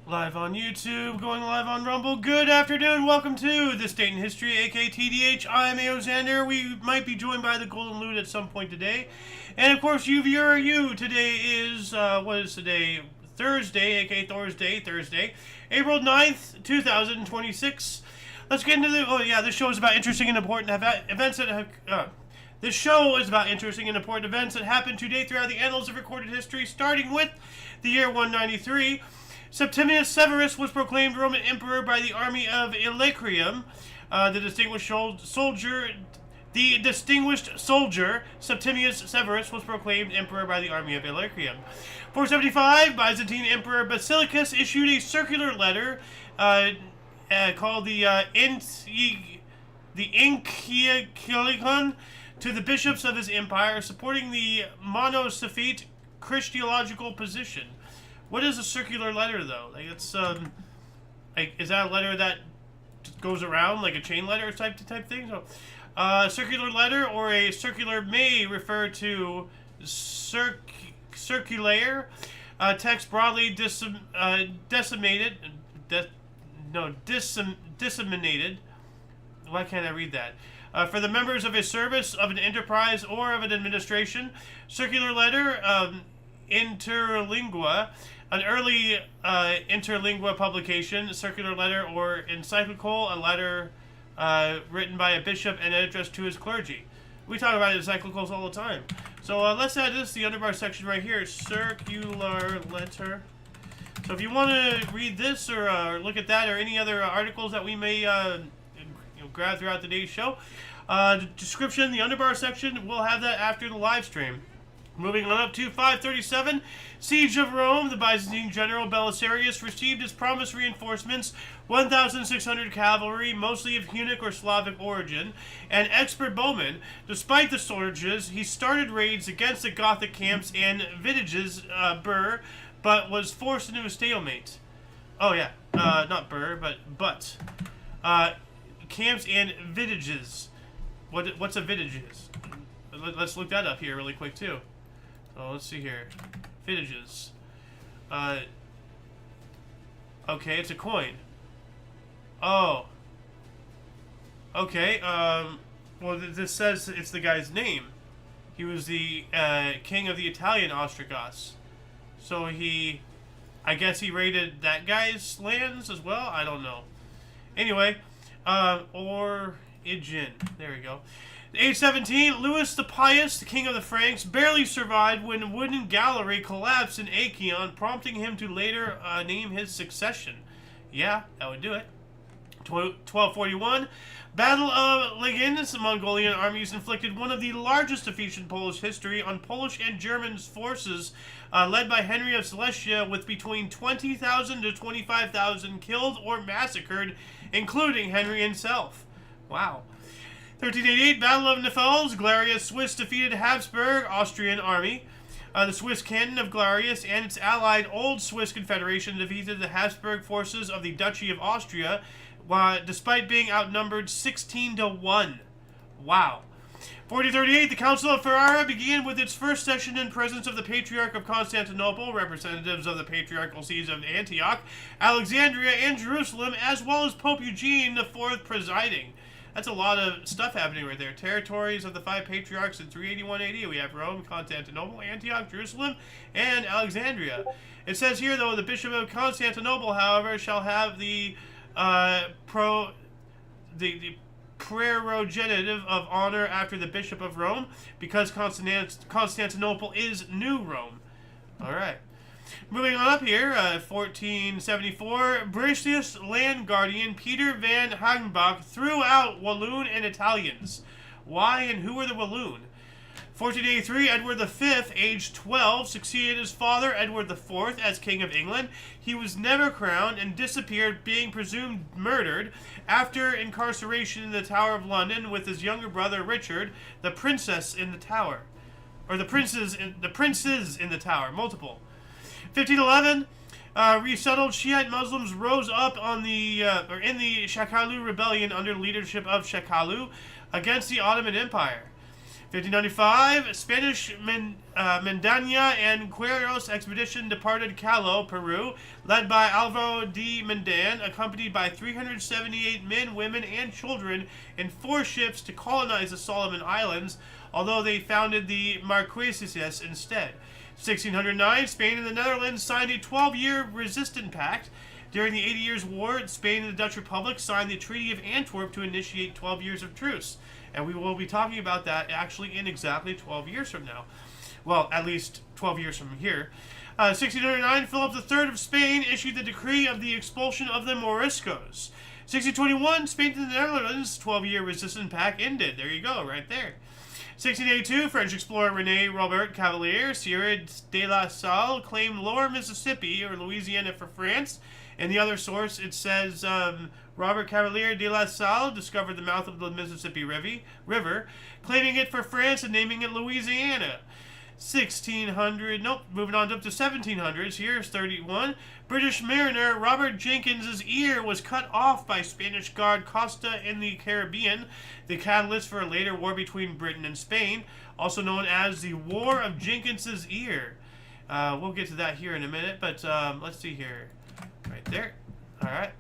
Live on YouTube, going live on Rumble. Good afternoon, welcome to This Date in History, aka TDH. I'm Xander. We might be joined by the Golden Loot at some point today. And of course, you. Today is, what is today? Thursday, aka Thursday, April 9th, 2026. Let's get into the, this show is about interesting and important events that have, this show is about interesting and important events that happened today throughout the annals of recorded history, starting with the year 193. Septimius Severus was proclaimed Roman Emperor by the army of Illyricum. The distinguished soldier Septimius Severus was proclaimed Emperor by the army of Illyricum. 475, Byzantine Emperor Basilicus issued a circular letter called the Encyclicon to the bishops of his empire, supporting the monophysite Christological position. What is a circular letter, though? Like, it's is that a letter that goes around like a chain letter type thing? So, circular letter or a circular may refer to circular text broadly disseminated. Why can't I read that? For the members of a service, of an enterprise, or of an administration. Circular letter, interlingua. An early interlingua publication, circular letter or encyclical, a letter written by a bishop and addressed to his clergy. We talk about encyclicals all the time. So let's add this, the underbar section right here, circular letter. So if you want to read this or look at that or any other articles that we may grab throughout today's show, the description, the underbar section, we'll have that after the live stream. Moving on up to 537, Siege of Rome. The Byzantine general Belisarius received his promised reinforcements, 1,600 cavalry, mostly of Hunnic or Slavic origin, and expert bowmen. Despite the shortages, he started raids against the Gothic camps and Vitiges, Burr, but was forced into a stalemate. Oh yeah, not Burr, but camps and Vitiges. What's a Vitiges? Let's look that up here really quick too. Oh, let's see here. Vitiges. Okay, it's a coin. Oh. Okay, well, this says it's the guy's name. He was the king of the Italian Ostrogoths. So I guess he raided that guy's lands as well? I don't know. Anyway, origin. There we go. Age 17, Louis the Pious, the king of the Franks, barely survived when a wooden gallery collapsed in Achaeon, prompting him to later name his succession. Yeah, that would do it. 1241, Battle of Jenkins, Mongolian armies inflicted one of the largest defeats in Polish history on Polish and German forces led by Henry of Silesia, with between 20,000 to 25,000 killed or massacred, including Henry himself. Wow. 1388, Battle of Nefels, Galerius Swiss defeated Habsburg Austrian army. The Swiss canton of Galerius and its allied Old Swiss Confederation defeated the Habsburg forces of the Duchy of Austria, despite being outnumbered 16 to 1. Wow. 4038, the Council of Ferrara began with its first session in presence of the Patriarch of Constantinople, representatives of the Patriarchal Sees of Antioch, Alexandria, and Jerusalem, as well as Pope Eugene IV presiding. That's a lot of stuff happening right there. Territories of the 5 patriarchs in 381 AD. We have Rome, Constantinople, Antioch, Jerusalem, and Alexandria. It says here, though, the Bishop of Constantinople, however, shall have the prerogative of honor after the Bishop of Rome, because Constantinople is New Rome. All right. Moving on up here, 1474, British land guardian Peter van Hagenbach threw out Walloon and Italians. Why and who were the Walloon? 1483, Edward V, aged 12, succeeded his father, Edward IV, as King of England. He was never crowned and disappeared, being presumed murdered after incarceration in the Tower of London with his younger brother Richard, the princess in the tower. Or the princes in the tower, multiple. 1511, resettled Shiite Muslims rose up in the Shakalu rebellion under the leadership of Shakalu against the Ottoman Empire. 1595, Spanish Mendaña and Quiros expedition departed Callao, Peru, led by Alvaro de Mendan, accompanied by 378 men, women, and children in 4 ships to colonize the Solomon Islands, although they founded the Marquesas instead. 1609, Spain and the Netherlands signed a 12-year resistance pact. During the 80 Years' War, Spain and the Dutch Republic signed the Treaty of Antwerp to initiate 12 years of truce. And we will be talking about that actually in exactly 12 years from now. Well, at least 12 years from here. 1609, Philip III of Spain issued the decree of the expulsion of the Moriscos. 1621, Spain and the Netherlands' 12-year resistance pact ended. There you go, right there. 1682, French explorer René Robert Cavelier, Sierra de la Salle, claimed Lower Mississippi or Louisiana for France. In the other source, it says Robert Cavelier de la Salle discovered the mouth of the Mississippi River, claiming it for France and naming it Louisiana. 1600, moving on up to 1700s. Here's 31. British mariner Robert Jenkins' ear was cut off by Spanish guard Costa in the Caribbean, the catalyst for a later war between Britain and Spain, also known as the War of Jenkins' Ear. We'll get to that here in a minute, but let's see here. Right there. All right.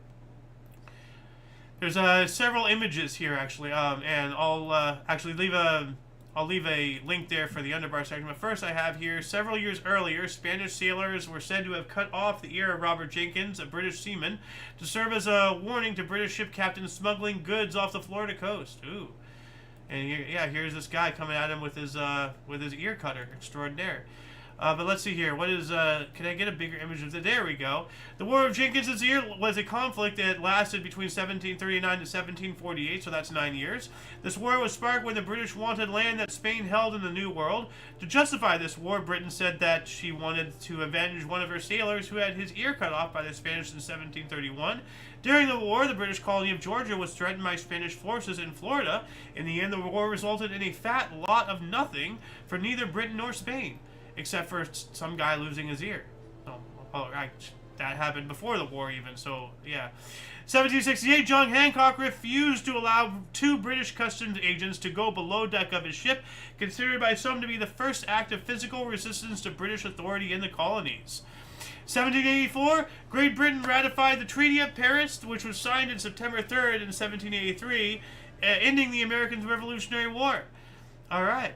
There's several images here actually, and I'll actually leave a link there for the underbar section. But first, I have here several years earlier, Spanish sailors were said to have cut off the ear of Robert Jenkins, a British seaman, to serve as a warning to British ship captains smuggling goods off the Florida coast. Ooh, and here, yeah, here's this guy coming at him with his ear cutter extraordinaire. But let's see here. What is, can I get a bigger image of it? There we go. The War of Jenkins' Ear was a conflict that lasted between 1739 to 1748, so that's 9 years. This war was sparked when the British wanted land that Spain held in the New World. To justify this war, Britain said that she wanted to avenge one of her sailors who had his ear cut off by the Spanish in 1731. During the war, the British colony of Georgia was threatened by Spanish forces in Florida. In the end, the war resulted in a fat lot of nothing for neither Britain nor Spain, except for some guy losing his ear. Oh, that happened before the war even, so yeah. 1768, John Hancock refused to allow 2 British customs agents to go below deck of his ship, considered by some to be the first act of physical resistance to British authority in the colonies. 1784, Great Britain ratified the Treaty of Paris, which was signed on September 3rd in 1783, ending the American Revolutionary War. All right.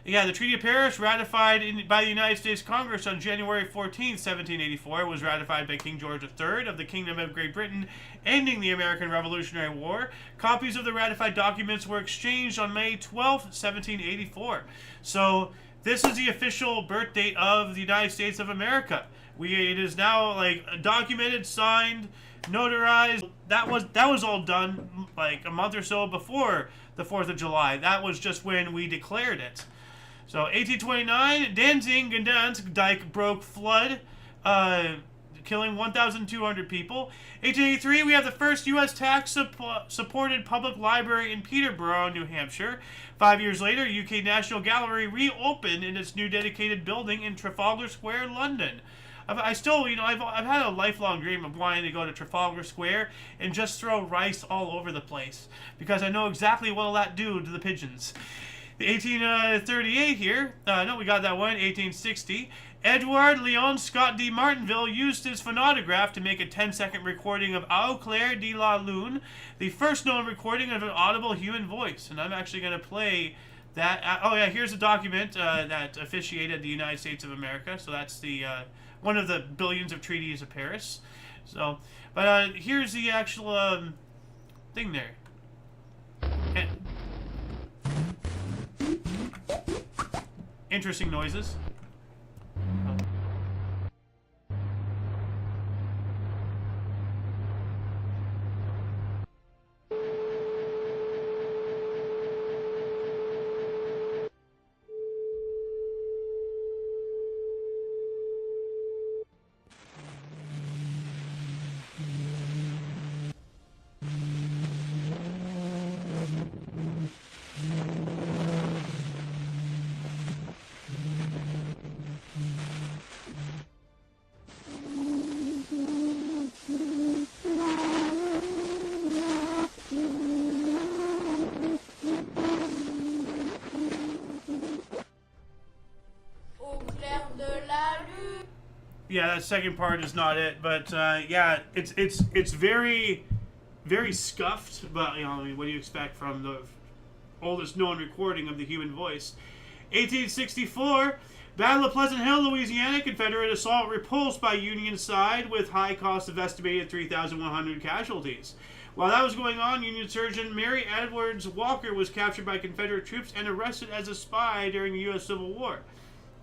Yeah, the Treaty of Paris, ratified by the United States Congress on January 14, 1784, was ratified by King George III of the Kingdom of Great Britain, ending the American Revolutionary War. Copies of the ratified documents were exchanged on May 12, 1784. So this is the official birth date of the United States of America. It is now like documented, signed, notarized. That was all done like a month or so before the 4th of July. That was just when we declared it. So 1829, Danzig Gdansk dike broke flood, killing 1,200 people. 1883, we have the first U.S. tax-supported public library in Peterborough, New Hampshire. 5 years later, UK National Gallery reopened in its new dedicated building in Trafalgar Square, London. I've had a lifelong dream of wanting to go to Trafalgar Square and just throw rice all over the place, because I know exactly what will that do to the pigeons. 1838 here. No, we got that one. 1860. Edward Leon Scott de Martinville used his phonautograph to make a 10-second recording of Au clair de la lune, the first known recording of an audible human voice. And I'm actually going to play that. Oh, yeah, here's a document that officiated the United States of America. So that's the one of the billions of treaties of Paris. So, but here's the actual thing there. And interesting noises. Yeah, that second part is not it, but yeah, it's very, very scuffed. But you know, I mean, what do you expect from the oldest known recording of the human voice? 1864, Battle of Pleasant Hill, Louisiana. Confederate assault repulsed by Union side with high cost of estimated 3,100 casualties. While that was going on, Union surgeon Mary Edwards Walker was captured by Confederate troops and arrested as a spy during the U.S. Civil War.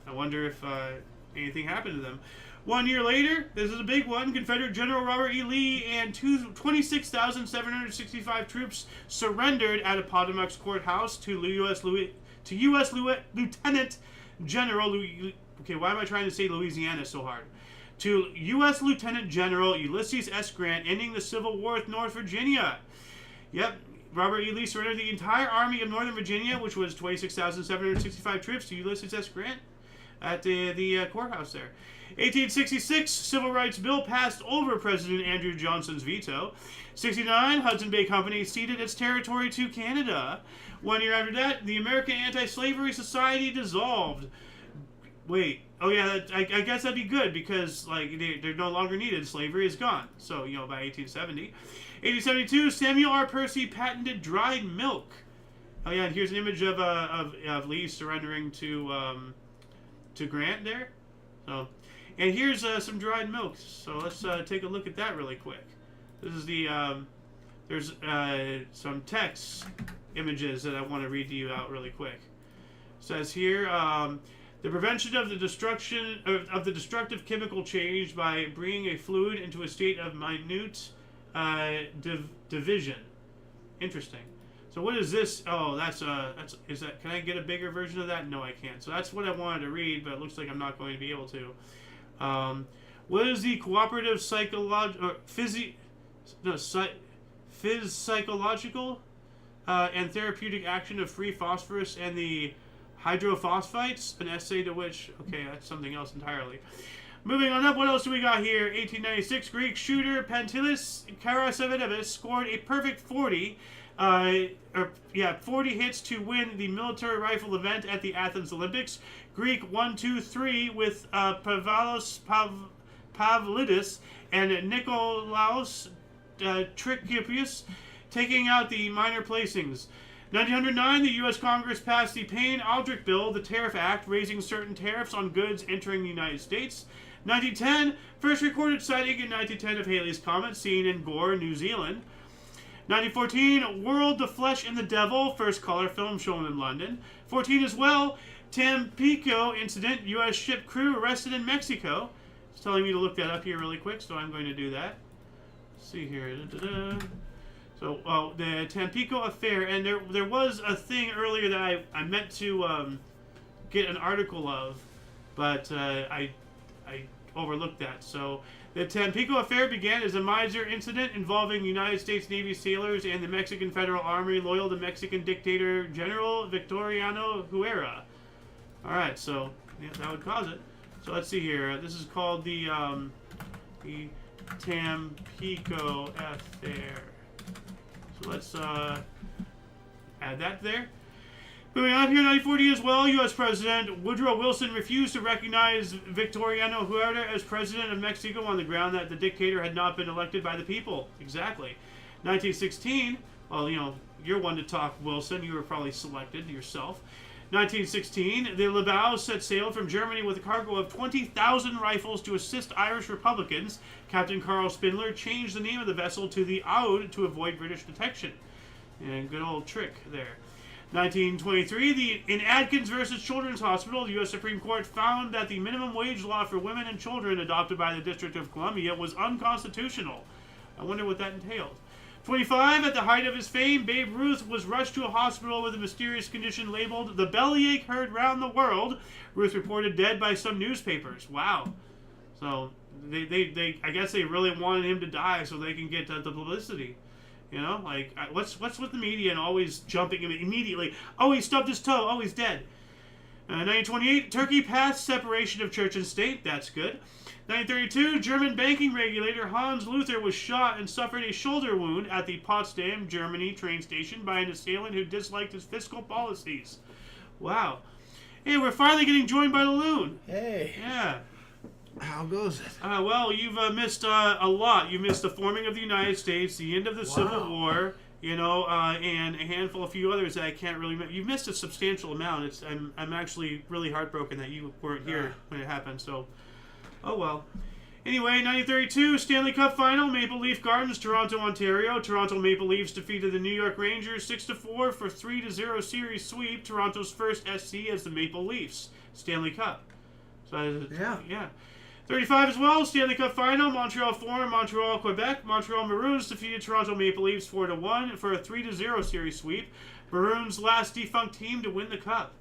I wonder if anything happened to them. 1 year later, this is a big one, Confederate General Robert E. Lee and 26,765 troops surrendered at Appomattox Courthouse to U.S. Lieutenant General... Okay, why am I trying to say Louisiana so hard? To U.S. Lieutenant General Ulysses S. Grant, ending the Civil War with North Virginia. Yep, Robert E. Lee surrendered the entire Army of Northern Virginia, which was 26,765 troops, to Ulysses S. Grant at the courthouse there. 1866, Civil Rights Bill passed over President Andrew Johnson's veto. 69, Hudson Bay Company ceded its territory to Canada. 1 year after that, the American Anti-Slavery Society dissolved. Wait, oh yeah, I guess that'd be good because like they're no longer needed. Slavery is gone. So you know, by 1870, 1872, Samuel R. Percy patented dried milk. Oh yeah, and here's an image of Lee surrendering to Grant there. So, and here's some dried milk. So let's take a look at that really quick. This is the there's some text images that I want to read to you out really quick. It says here. The prevention of the destruction of the destructive chemical change by bringing a fluid into a state of minute division. Interesting. So what is this? Oh, is that? Can I get a bigger version of that? No, I can't. So that's what I wanted to read, but it looks like I'm not going to be able to. What is the cooperative psychological and therapeutic action of free phosphorus and the hydrophosphites, an essay to which, okay, that's something else entirely. Moving on up, what else do we got here? 1896, Greek shooter Pantelis Karasavidis scored a perfect 40 hits to win the military rifle event at the Athens Olympics. Greek 1-2-3 with Pavalos Pavlidis and Nikolaos Trikopius taking out the minor placings. 1909, the U.S. Congress passed the Payne-Aldrich Bill, the Tariff Act, raising certain tariffs on goods entering the United States. 1910, first recorded sighting in 1910 of Halley's Comet seen in Gore, New Zealand. 1914, World, the Flesh and the Devil, first color film shown in London. 14 as well, Tampico incident, U.S. ship crew arrested in Mexico. It's telling me to look that up here really quick, so I'm going to do that. Let's see here. So, the Tampico affair, and there was a thing earlier that I meant to get an article of, but I overlooked that. So, the Tampico affair began as a miser incident involving United States Navy sailors and the Mexican Federal Army loyal to Mexican dictator General Victoriano Huerta. All right, so yeah, that would cause it. So let's see here. This is called the Tampico affair. So let's add that there. Moving on here, 1940 as well, U.S. President Woodrow Wilson refused to recognize Victoriano Huerta as president of Mexico on the ground that the dictator had not been elected by the people. Exactly. 1916, well, you know, you're one to talk, Wilson. You were probably selected yourself. 1916, the Libau set sail from Germany with a cargo of 20,000 rifles to assist Irish Republicans. Captain Carl Spindler changed the name of the vessel to the Aude to avoid British detection. And good old trick there. 1923, in Adkins versus Children's Hospital, the U.S. Supreme Court found that the minimum wage law for women and children adopted by the District of Columbia was unconstitutional. I wonder what that entailed. 25, at the height of his fame, Babe Ruth was rushed to a hospital with a mysterious condition labeled "the bellyache heard round the world." Ruth reported dead by some newspapers. Wow. So they I guess they really wanted him to die so they can get the publicity. You know, like what's with the media and always jumping immediately? Oh, he stubbed his toe. Oh, he's dead. 1928, Turkey passed separation of church and state. That's good. 1932, German banking regulator Hans Luther was shot and suffered a shoulder wound at the Potsdam, Germany train station by an assailant who disliked his fiscal policies. Wow. Hey, we're finally getting joined by the loon. Hey. Yeah. How goes it? Well, you've missed a lot. You missed the forming of the United States, the end of the Civil War, and a handful of few others that I can't really. You've missed a substantial amount. I'm actually really heartbroken that you weren't here when it happened. So, oh well. Anyway, 1932 Stanley Cup Final, Maple Leaf Gardens, Toronto, Ontario. Toronto Maple Leafs defeated the New York Rangers 6-4 for 3-0 series sweep. Toronto's first SC as the Maple Leafs Stanley Cup. So yeah. 35 as well, Stanley Cup Final, Montreal 4, Montreal, Quebec. Montreal Maroons defeated Toronto Maple Leafs 4-1 for a 3-0 series sweep. Maroons' last defunct team to win the Cup.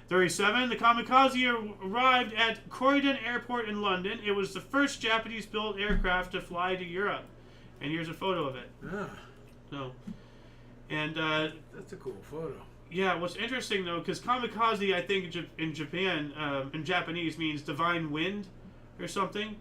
37, the Kamikaze arrived at Croydon Airport in London. It was the first Japanese-built aircraft to fly to Europe. And here's a photo of it. That's a cool photo. Yeah, what's interesting, though, because Kamikaze, I think, in Japan, in Japanese, means divine wind or something.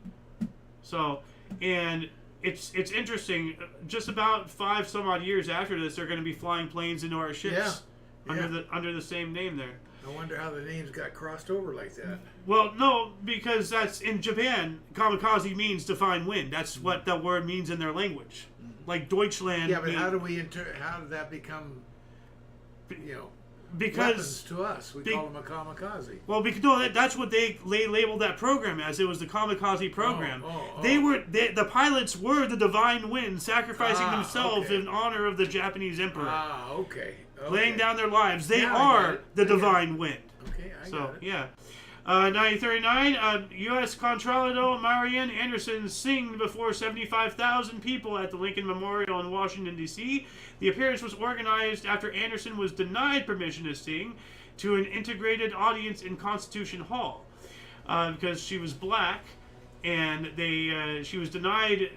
So, and it's interesting. Just about 5 some odd years after this, they're going to be flying planes into our ships under the same name there. I wonder how the names got crossed over like that. Well, no, because that's in Japan. Kamikaze means divine wind. That's what that word means in their language. Like Deutschland. Yeah, but how did that become? Because weapons to us, we call them a kamikaze. Well, that's what they labeled that program as. It was the kamikaze program. The pilots were the divine wind, sacrificing themselves in honor of the Japanese emperor. Okay. Laying down their lives. They are the divine wind. Okay, I got it. Yeah. 1939, U.S. Contralto Marian Anderson sing before 75,000 people at the Lincoln Memorial in Washington, D.C. The appearance was organized after Anderson was denied permission to sing to an integrated audience in Constitution Hall because she was black, and she was denied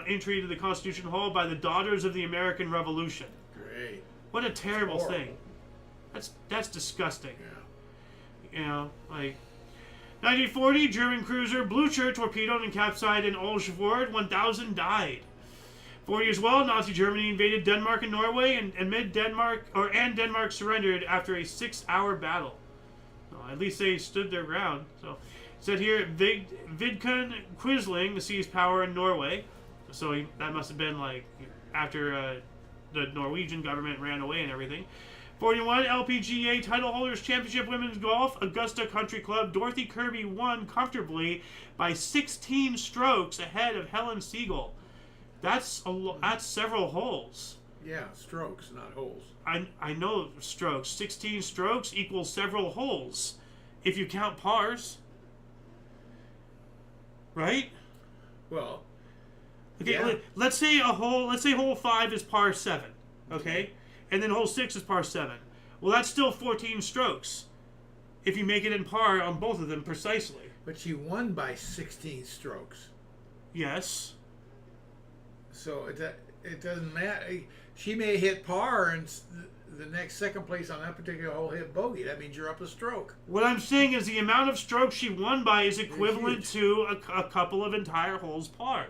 entry to the Constitution Hall by the Daughters of the American Revolution. Great. What a terrible thing. That's disgusting. Yeah. 1940, German cruiser Blucher torpedoed and capsized in Oslofjord. 1,000 died. 40 as well, Nazi Germany invaded Denmark and Norway, and Denmark surrendered after a 6-hour battle. Well, at least they stood their ground. So, it said here, Vidkun Quisling seized power in Norway. So that must have been after the Norwegian government ran away and everything. 41, LPGA title holders championship women's golf. Augusta Country Club. Dorothy Kirby won comfortably by 16 strokes ahead of Helen Siegel. That's several holes. Yeah, strokes, not holes. I know strokes. 16 strokes equals several holes, if you count pars. Right? Well. Okay. Yeah. Let's say hole 5 is par 7. Okay. And then hole 6 is par 7. Well, that's still 14 strokes if you make it in par on both of them precisely. But she won by 16 strokes. Yes. So it doesn't matter. She may hit par and the next second place on that particular hole hit bogey. That means you're up a stroke. What I'm saying is the amount of strokes she won by is equivalent to a couple of entire holes par.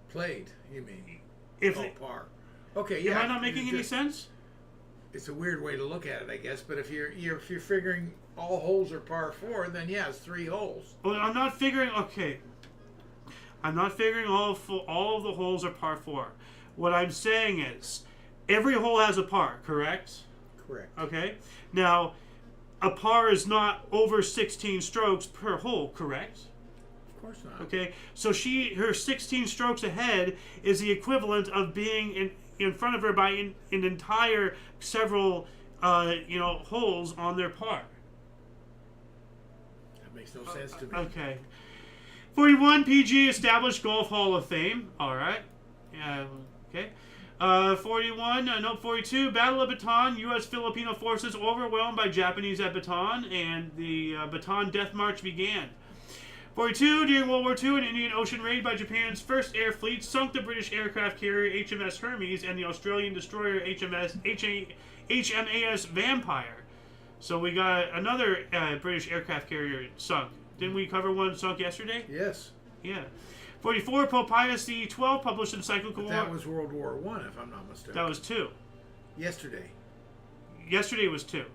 Played, you mean? Par. Okay, yeah. Am I not making any sense? It's a weird way to look at it, I guess. But if you're figuring all holes are par 4, then yeah, it's 3 holes. Well, I'm not figuring. Okay, I'm not figuring all of the holes are par 4. What I'm saying is, every hole has a par. Correct. Correct. Okay. Now, a par is not over 16 strokes per hole. Correct. Of course not. Okay. So her 16 strokes ahead is the equivalent of being in front of her by an entire several holes on their par. That makes no sense to me. Okay. 41, PG established Golf Hall of Fame. All right. Okay. 42, Battle of Bataan. U.S. Filipino forces overwhelmed by Japanese at Bataan, and the Bataan Death March began. 42, during World War II, an Indian Ocean raid by Japan's first air fleet sunk the British aircraft carrier HMS Hermes and the Australian destroyer HMAS Vampire. So we got another British aircraft carrier sunk. Didn't we cover one sunk yesterday? Yes. Yeah. 44, Pope Pius XII published encyclical... But that was World War I, if I'm not mistaken. That was 2. Yesterday. Yesterday was 2.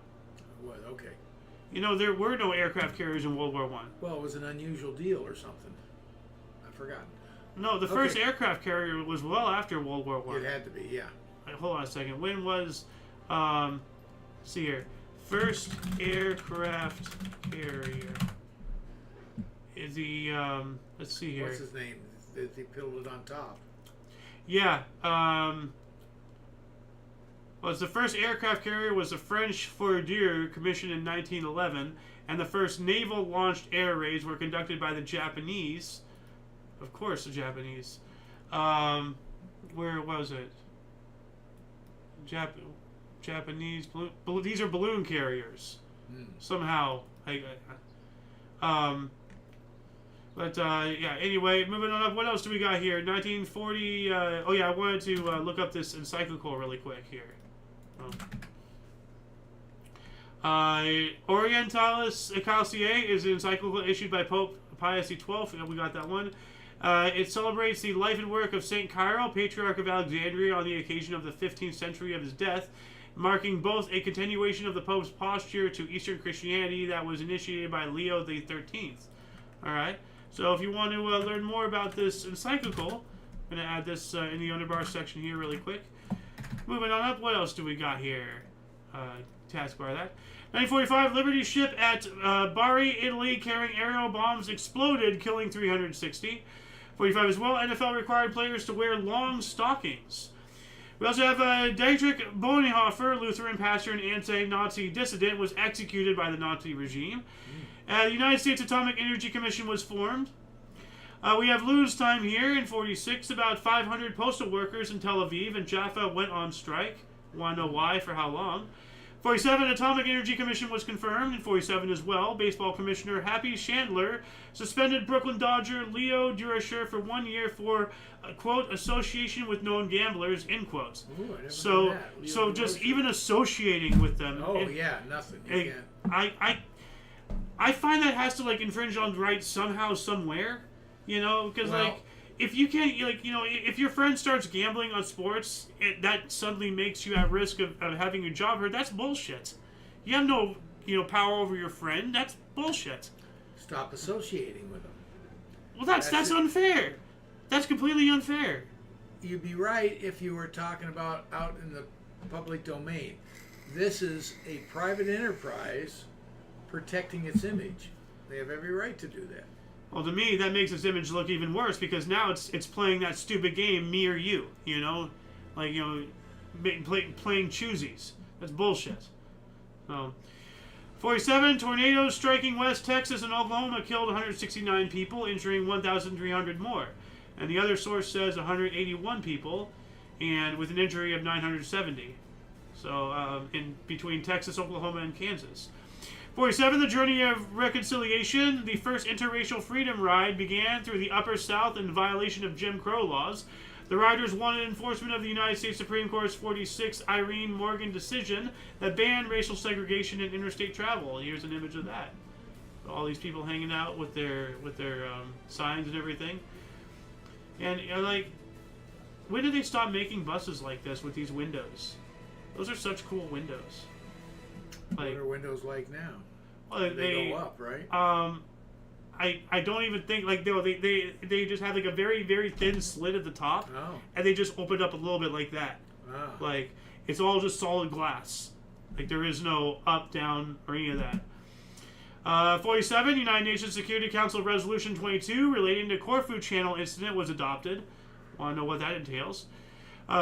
What? Okay. You know, there were no aircraft carriers in World War One. Well, it was an unusual deal or something. I've forgotten. No, the first aircraft carrier was well after World War One. It had to be, yeah. Wait, hold on a second. When was, let's see here, first aircraft carrier? Is the let's see here. What's his name? They pilled it on top. Yeah. Well, the first aircraft carrier was the French Fourdieu, commissioned in 1911, and the first naval-launched air raids were conducted by the Japanese. Of course, the Japanese. Where was it? Japanese. These are balloon carriers. Somehow. Yeah, anyway, moving on up. What else do we got here? 1940. Oh, yeah, I wanted to look up this encyclical really quick here. Orientalis Ecclesiae is an encyclical issued by Pope Pius XII. We got that one. It celebrates the life and work of St. Cyril, Patriarch of Alexandria, on the occasion of the 15th century of his death, marking both a continuation of the Pope's posture to Eastern Christianity that was initiated by Leo the 13th. Alright, so if you want to learn more about this encyclical, I'm going to add this in the underbar section here really quick. Moving on up, what else do we got here? Taskbar that. 1945, Liberty ship at Bari, Italy, carrying aerial bombs exploded, killing 360. 45 as well, NFL required players to wear long stockings. We also have Dietrich Bonhoeffer, Lutheran pastor and anti-Nazi dissident, was executed by the Nazi regime. The United States Atomic Energy Commission was formed. We have lose time here in 46. About 500 postal workers in Tel Aviv and Jaffa went on strike. Want to know why, for how long? 47, Atomic Energy Commission was confirmed. In 47 as well, Baseball Commissioner Happy Chandler suspended Brooklyn Dodger Leo Durocher for 1 year for, quote, association with known gamblers, end quotes. Ooh, I never so, heard that. so just even associating with them. Oh, yeah, nothing. You can't. I find that has to, like, infringe on rights somehow, somewhere. You know, because, like, if you can't, like, you know, if your friend starts gambling on sports, that suddenly makes you at risk of having your job hurt. That's bullshit. You have no, you know, power over your friend. That's bullshit. Stop associating with them. Well, that's unfair. That's completely unfair. You'd be right if you were talking about out in the public domain. This is a private enterprise protecting its image. They have every right to do that. Well, to me, that makes its image look even worse because now it's playing that stupid game, me or you. You know, like, you know, playing choosies. That's bullshit. 47, tornadoes striking West Texas and Oklahoma killed 169 people, injuring 1,300 more. And the other source says 181 people, and with an injury of 970. So in between Texas, Oklahoma, and Kansas. 47, the Journey of Reconciliation, the first interracial freedom ride, began through the Upper South in violation of Jim Crow laws. The riders wanted enforcement of the United States Supreme Court's 46 Irene Morgan decision that banned racial segregation in interstate travel. Here's an image of that. All these people hanging out with their signs and everything. And like, when did they stop making buses like this with these windows? Those are such cool windows. Like, what are windows like now? Well, they go up, right? I don't even think, like, they just have like a very, very thin slit at the top, and they just open up a little bit like that. Like, it's all just solid glass. Like, there is no up, down, or any of that. 47, United Nations Security Council Resolution 22 relating to Corfu Channel incident was adopted. Want to know what that entails?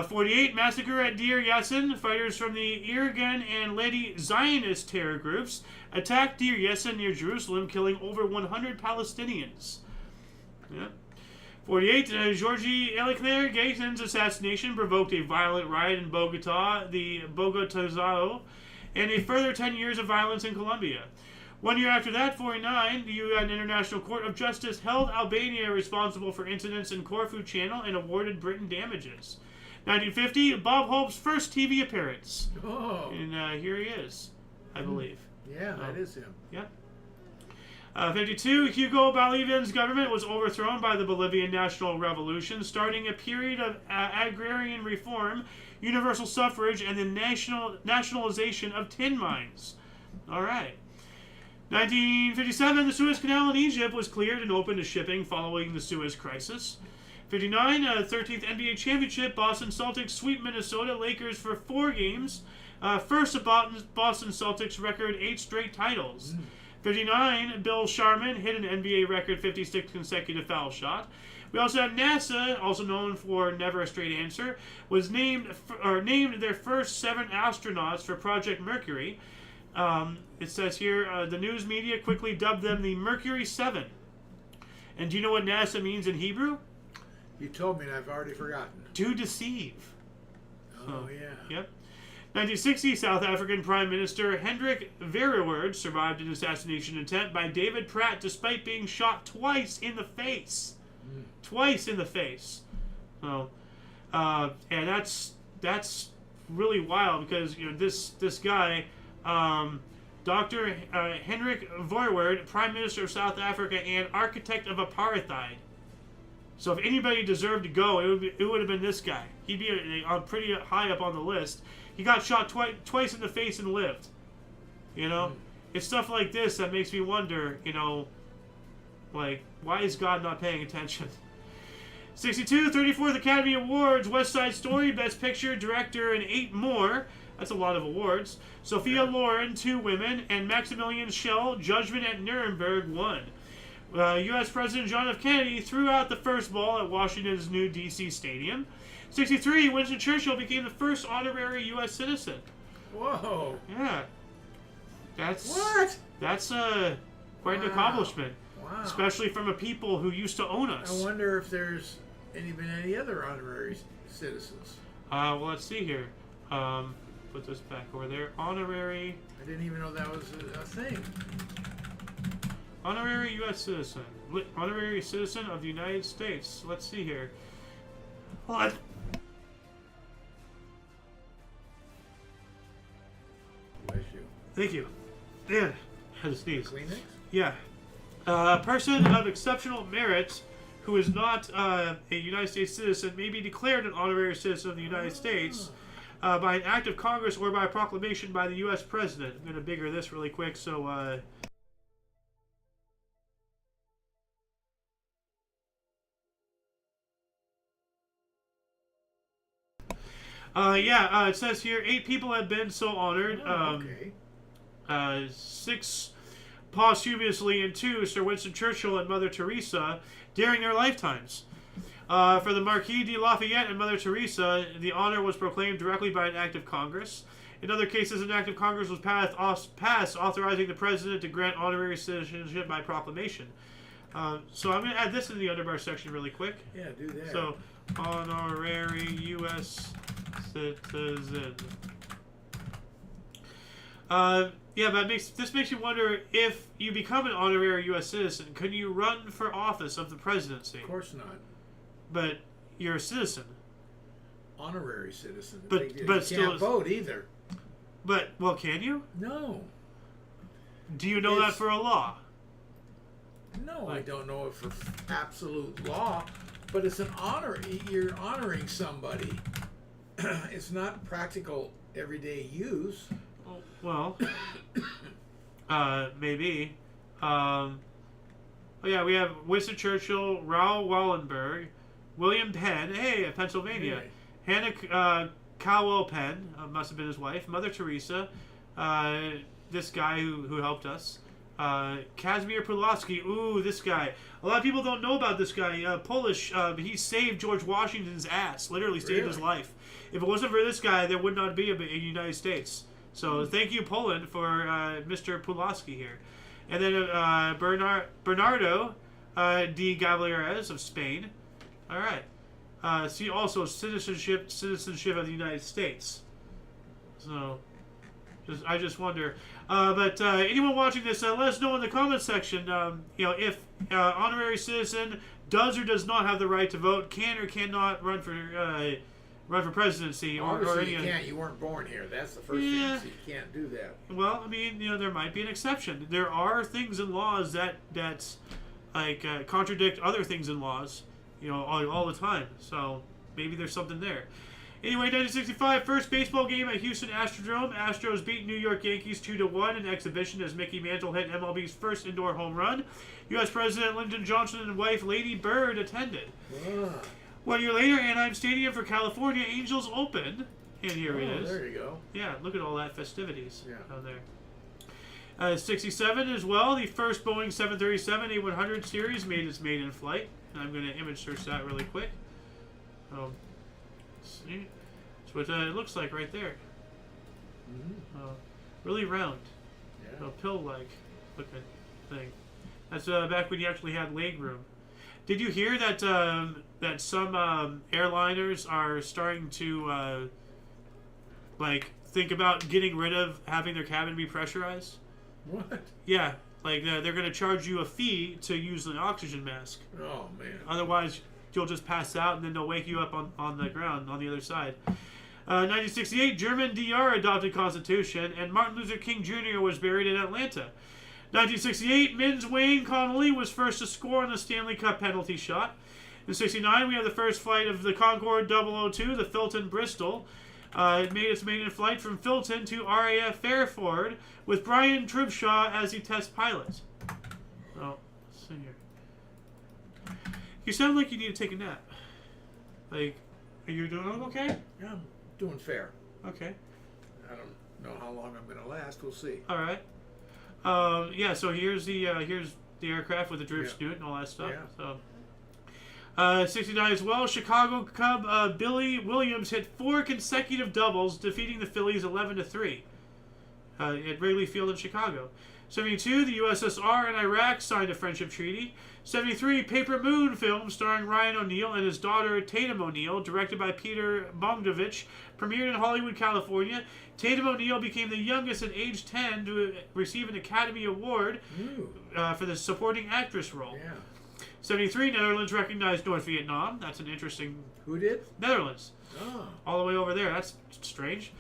48, massacre at Deir Yassin. Fighters from the Irgun and Lady Zionist terror groups attacked Deir Yassin near Jerusalem, killing over 100 Palestinians. Yeah. 48, Georgi Eleclair Gaetan's assassination provoked a violent riot in Bogota, the Bogotazao, and a further 10 years of violence in Colombia. 1 year after that, 49, the UN International Court of Justice held Albania responsible for incidents in Corfu Channel and awarded Britain damages. 1950, Bob Hope's first TV appearance. Oh. And here he is, I believe. Yeah, that is him. Yep. 52, Hugo Bolivian's government was overthrown by the Bolivian National Revolution, starting a period of agrarian reform, universal suffrage, and the nationalization of tin mines. All right. 1957, the Suez Canal in Egypt was cleared and opened to shipping following the Suez Crisis. 59, 13th NBA Championship, Boston Celtics sweep Minnesota Lakers for 4 games. First of Boston Celtics record 8 straight titles. 59, Bill Sharman hit an NBA record 56 consecutive foul shot. We also have NASA, also known for Never a Straight Answer, was named their first 7 astronauts for Project Mercury. It says here, the news media quickly dubbed them the Mercury 7. And do you know what NASA means in Hebrew? You told me and I've already forgotten. To deceive. Oh, yeah. Yep. 1960, South African Prime Minister Hendrik Verwoerd survived an assassination attempt by David Pratt despite being shot twice in the face. Twice in the face. So, and that's really wild because this guy, Dr. Hendrik Verwoerd, Prime Minister of South Africa and architect of apartheid. So if anybody deserved to go, it would have been this guy. He'd be pretty high up on the list. He got shot twice in the face and lived. It's stuff like this that makes me wonder, like, why is God not paying attention? 62, 34th Academy Awards, West Side Story, Best Picture, Director, and 8 more. That's a lot of awards. Sophia Loren, 2 women, and Maximilian Schell, Judgment at Nuremberg, 1. U.S. President John F. Kennedy threw out the first ball at Washington's new D.C. Stadium. 63, Winston Churchill became the first honorary U.S. citizen. Whoa. Yeah. That's quite an accomplishment. Wow. Especially from a people who used to own us. I wonder if there's been any other honorary citizens. Well, let's see here. Put this back over there. Honorary. I didn't even know that was a thing. Honorary U.S. citizen. Honorary citizen of the United States. Let's see here. What? Bless you. Thank you. Man, I had to sneeze. Kleenex? Yeah. A person of exceptional merit who is not a United States citizen may be declared an honorary citizen of the United States by an act of Congress or by proclamation by the U.S. President. I'm going to bigger this really quick so... it says here 8 people have been so honored. Okay. 6 posthumously and 2 Sir Winston Churchill and Mother Teresa during their lifetimes. For the Marquis de Lafayette and Mother Teresa, the honor was proclaimed directly by an act of Congress. In other cases, an act of Congress was passed authorizing the president to grant honorary citizenship by proclamation. So I'm going to add this in the underbar section really quick. Yeah, do that. So, honorary U.S. citizen. But this makes you wonder, if you become an honorary U.S. citizen, can you run for office of the presidency? Of course not. But you're a citizen. Honorary citizen. But you still can't vote either. But, well, can you? No. Do you know that for a law? No, I don't know it for absolute law, but it's an honor. You're honoring somebody. It's not practical everyday use. Well, maybe. We have Winston Churchill, Raoul Wallenberg, William Penn, Pennsylvania, Hannah Cowell Penn, must have been his wife, Mother Teresa, this guy who helped us, Kazimierz Pulaski, this guy. A lot of people don't know about this guy. Polish, he saved George Washington's ass, literally saved his life. If it wasn't for this guy, there would not be a United States. So thank you, Poland, for Mr. Pulaski here. And then Bernardo de Gavilares of Spain. All right. See also citizenship of the United States. So I just wonder. But anyone watching this, let us know in the comments section. If honorary citizen does or does not have the right to vote, can or cannot run for presidency, or any. You can't. You weren't born here. That's the first thing. So you can't do that. Well, I mean, there might be an exception. There are things in laws that contradict other things in laws, all the time. So maybe there's something there. Anyway, 1965, first baseball game at Houston Astrodome. Astros beat New York Yankees 2-1 in exhibition as Mickey Mantle hit MLB's first indoor home run. U.S. President Lyndon Johnson and wife Lady Bird attended. Wow. 1 year later, Anaheim Stadium for California Angels opened. And here it is. There you go. Yeah, look at all that festivities down there. 67 as well, the first Boeing 737-8-100 series made its maiden flight. And I'm going to image search that really quick. See? That's what it looks like right there. Really round. Yeah. Pill-like looking thing. That's back when you actually had leg room. Did you hear that that some airliners are starting to think about getting rid of having their cabin be pressurized? What? Yeah, like they're going to charge you a fee to use an oxygen mask. Oh, man. Otherwise, you'll just pass out and then they'll wake you up on the ground on the other side. 1968, German DR adopted Constitution, and Martin Luther King Jr. was buried in Atlanta. 1968, men's Wayne Connolly was first to score on the Stanley Cup penalty shot. In 69, we have the first flight of the Concorde 002, the Filton Bristol. It made its maiden flight from Filton to RAF Fairford with Brian Trubshaw as the test pilot. Oh, let's see here. You sound like you need to take a nap. Like, are you doing okay? Yeah, I'm doing fair. Okay. I don't know how long I'm going to last. We'll see. All right. Yeah. So here's the aircraft with the drip snoot and all that stuff. Yeah. So, 69 as well. Chicago Cub Billy Williams hit 4 consecutive doubles, defeating the Phillies 11-3 at Wrigley Field in Chicago. 72, the USSR and Iraq signed a friendship treaty. 73, Paper Moon film starring Ryan O'Neal and his daughter Tatum O'Neal, directed by Peter Bogdanovich, premiered in Hollywood, California. Tatum O'Neal became the youngest at age 10 to receive an Academy Award for the supporting actress role. Yeah. 73, Netherlands recognized North Vietnam. That's an interesting... Who did? Netherlands. Oh. All the way over there. That's strange.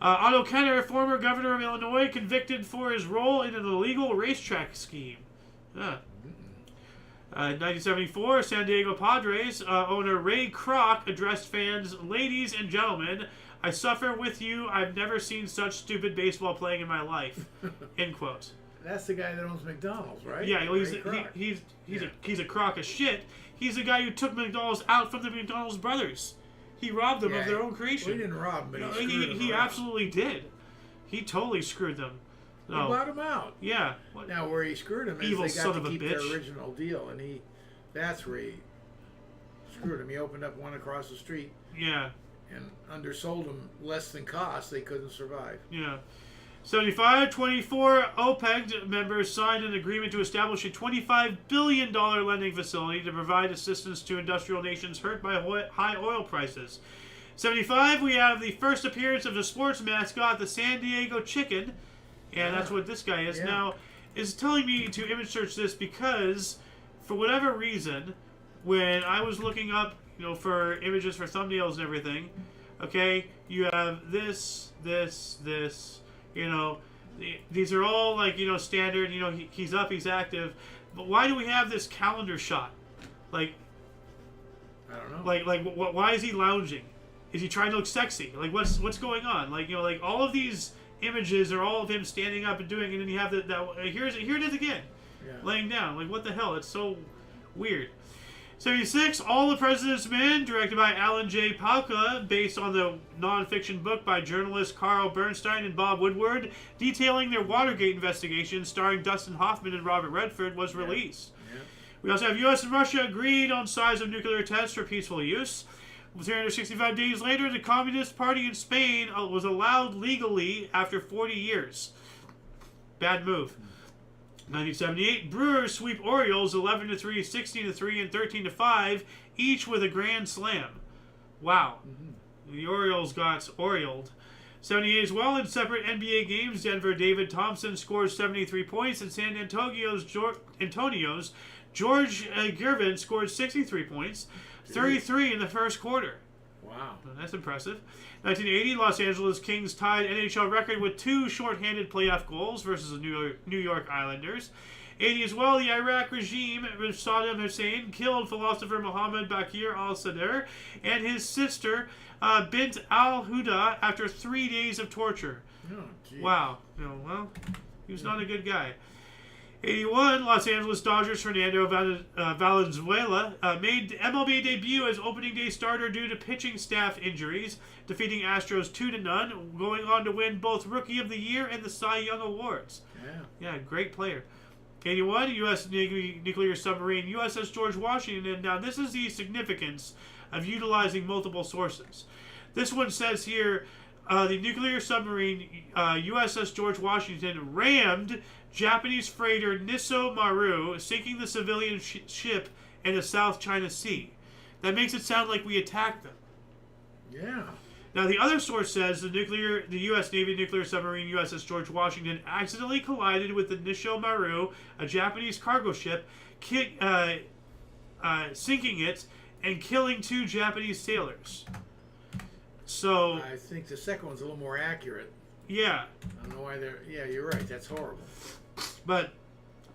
Otto Kenner, former governor of Illinois, convicted for his role in an illegal racetrack scheme. 1974, San Diego Padres owner Ray Kroc addressed fans, "Ladies and gentlemen, I suffer with you. I've never seen such stupid baseball playing in my life." End quote. That's the guy that owns McDonald's, right? Yeah, well, he's a crock of shit. He's the guy who took McDonald's out from the McDonald's brothers. He robbed them of their own creation. Well, he didn't rob them, but he absolutely did. He totally screwed them. He bought them out. Yeah. Now, where he screwed them is Evil they got son to of a keep bitch. their original deal, and that's where he screwed them. He opened up one across the street. Yeah. And undersold them less than cost. They couldn't survive. Yeah. 75, 24 OPEC members signed an agreement to establish a $25 billion lending facility to provide assistance to industrial nations hurt by high oil prices. 75, we have the first appearance of the sports mascot, the San Diego Chicken, and that's what this guy is. Yeah. Now, it's telling me to image search this because, for whatever reason, when I was looking up, for images for thumbnails and everything, okay, you have this, these are all standard, he's up, he's active, but why do we have this calendar shot? Like, I don't know. Like, why is he lounging? Is he trying to look sexy? Like, what's going on? Like, all of these images are all of him standing up and doing, and then you have here it is again, laying down. Like, what the hell? It's so weird. 76, All the President's Men, directed by Alan J. Palka, based on the nonfiction book by journalists Carl Bernstein and Bob Woodward, detailing their Watergate investigation, starring Dustin Hoffman and Robert Redford, was released. Yeah. We also have U.S. and Russia agreed on size of nuclear tests for peaceful use. 365 days later, the Communist Party in Spain was allowed legally after 40 years. Bad move. 1978, Brewers sweep Orioles 11-3, 16-3, and 13-5, each with a grand slam. Wow. The Orioles got Orioled. 78 as well, in separate NBA games, Denver David Thompson scores 73 points, and San Antonio's George Gervin scored 63 points, 33 in the first quarter. Wow. That's impressive. 1980, Los Angeles Kings tied NHL record with 2 shorthanded playoff goals versus the New York Islanders. 80 as well, the Iraq regime with Saddam Hussein killed philosopher Muhammad Baqir al-Sadr and his sister Bint al-Huda after 3 days of torture. Oh, geez. Wow. Well, he was not a good guy. 81, Los Angeles Dodgers Fernando Valenzuela made MLB debut as opening day starter due to pitching staff injuries, defeating Astros 2-0, going on to win both Rookie of the Year and the Cy Young Awards. Yeah, great player. 81, U.S. nuclear submarine USS George Washington. And now this is the significance of utilizing multiple sources. This one says here, the nuclear submarine USS George Washington rammed Japanese freighter Nisso Maru, sinking the civilian ship in the South China Sea. That makes it sound like we attacked them. Yeah. Now, the other source says the U.S. Navy nuclear submarine USS George Washington accidentally collided with the Nisso Maru, a Japanese cargo ship, sinking it and killing 2 Japanese sailors. So I think the second one's a little more accurate. Yeah. I don't know why they're... Yeah, you're right. That's horrible. But,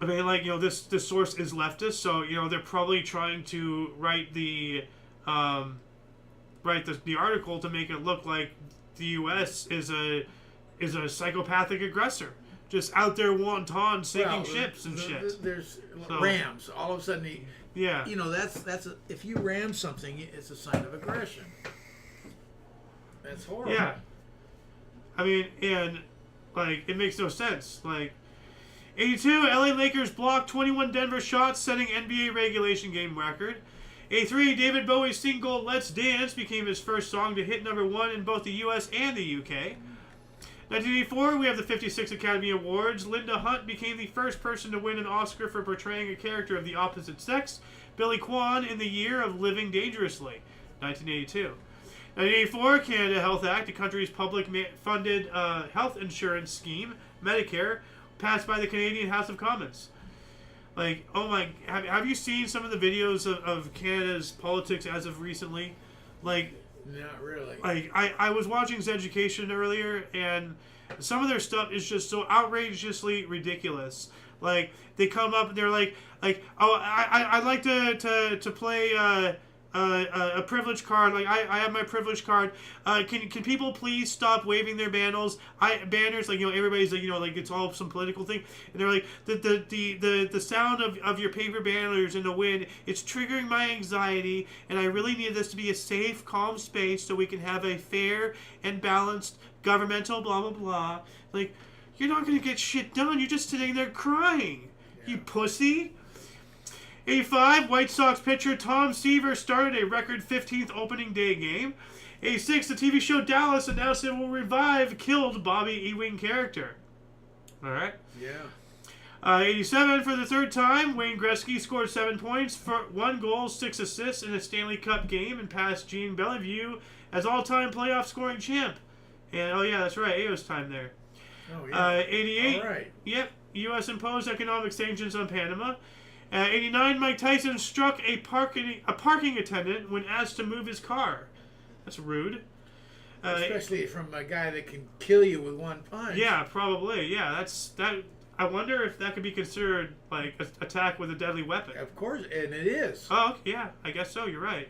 I mean, like, this source is leftist, so, they're probably trying to write the article to make it look like the U.S. is a psychopathic aggressor. Just out there wanton sinking ships and shit. There's rams. All of a sudden, that's if you ram something, it's a sign of aggression. That's horrible. Yeah. I mean, and, it makes no sense. 82, LA Lakers blocked 21 Denver shots, setting NBA regulation game record. 83, David Bowie's single Let's Dance became his first song to hit #1 in both the US and the UK. 1984, we have the 56 Academy Awards. Linda Hunt became the first person to win an Oscar for portraying a character of the opposite sex. Billy Kwan in the year of Living Dangerously. 1982. 1984, Canada Health Act, the country's public-funded health insurance scheme, Medicare, passed by the Canadian House of Commons. Have you seen some of the videos of Canada's politics as of recently? Not really. I was watching Zeducation earlier, and some of their stuff is just so outrageously ridiculous. They come up and they're like, oh, I'd like to play a privilege card. I have my privilege card. Can people please stop waving their banners? Everybody's it's all some political thing, and they're like the sound of your paper banners in the wind, it's triggering my anxiety, and I really need this to be a safe, calm space so we can have a fair and balanced governmental blah blah blah. You're not gonna get shit done. You're just sitting there crying, you pussy. 85, White Sox pitcher Tom Seaver started a record 15th opening day game. 86, the TV show Dallas announced it will revive killed Bobby Ewing character. All right. Yeah. 87, for the third time, Wayne Gretzky scored 7 points, for 1 goal, 6 assists in a Stanley Cup game and passed Gene Bellevue as all-time playoff scoring champ. And, oh yeah, that's right, Ayo's time there. Oh, yeah. 88, all right. Yep, U.S. imposed economic sanctions on Panama. 89, Mike Tyson struck a parking attendant when asked to move his car. That's rude. Especially from a guy that can kill you with one punch. Yeah, probably. Yeah, that. I wonder if that could be considered an attack with a deadly weapon. Of course, and it is. Oh, yeah, I guess so. You're right.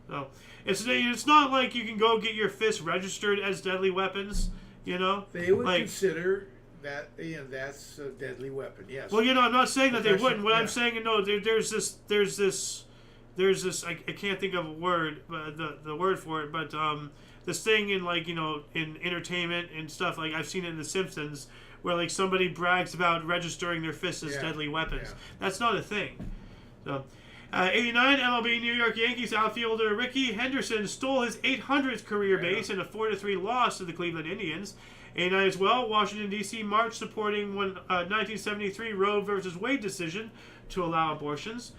So it's not like you can go get your fists registered as deadly weapons. They would consider that that's a deadly weapon. Yes. Well, I'm not saying that they wouldn't. What I'm saying, there's this. I can't think of a word, the word for it, but this thing in in entertainment and stuff. I've seen it in The Simpsons, where somebody brags about registering their fists as deadly weapons. Yeah. That's not a thing. So. 89, MLB New York Yankees outfielder Ricky Henderson stole his 800th career base in a 4-3 loss to the Cleveland Indians. 89 as well, Washington, D.C. marched supporting 1973 Roe versus Wade decision to allow abortions.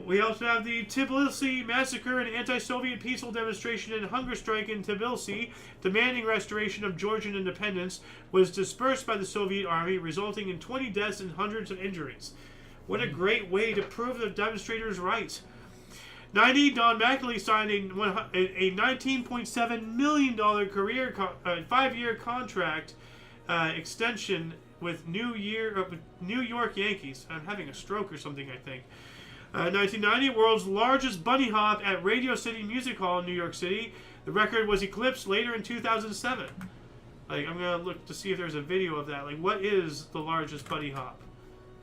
We also have the Tbilisi massacre, an anti-Soviet peaceful demonstration and hunger strike in Tbilisi demanding restoration of Georgian independence was dispersed by the Soviet army, resulting in 20 deaths and hundreds of injuries. What a great way to prove the demonstrators' right. 90, Don McNally signed a $19.7 million career 5-year contract extension with New York Yankees. I'm having a stroke or something, I think. 1990, world's largest bunny hop at Radio City Music Hall in New York City. The record was eclipsed later in 2007. Like, I'm gonna look to see if there's a video of that. Like, what is the largest bunny hop?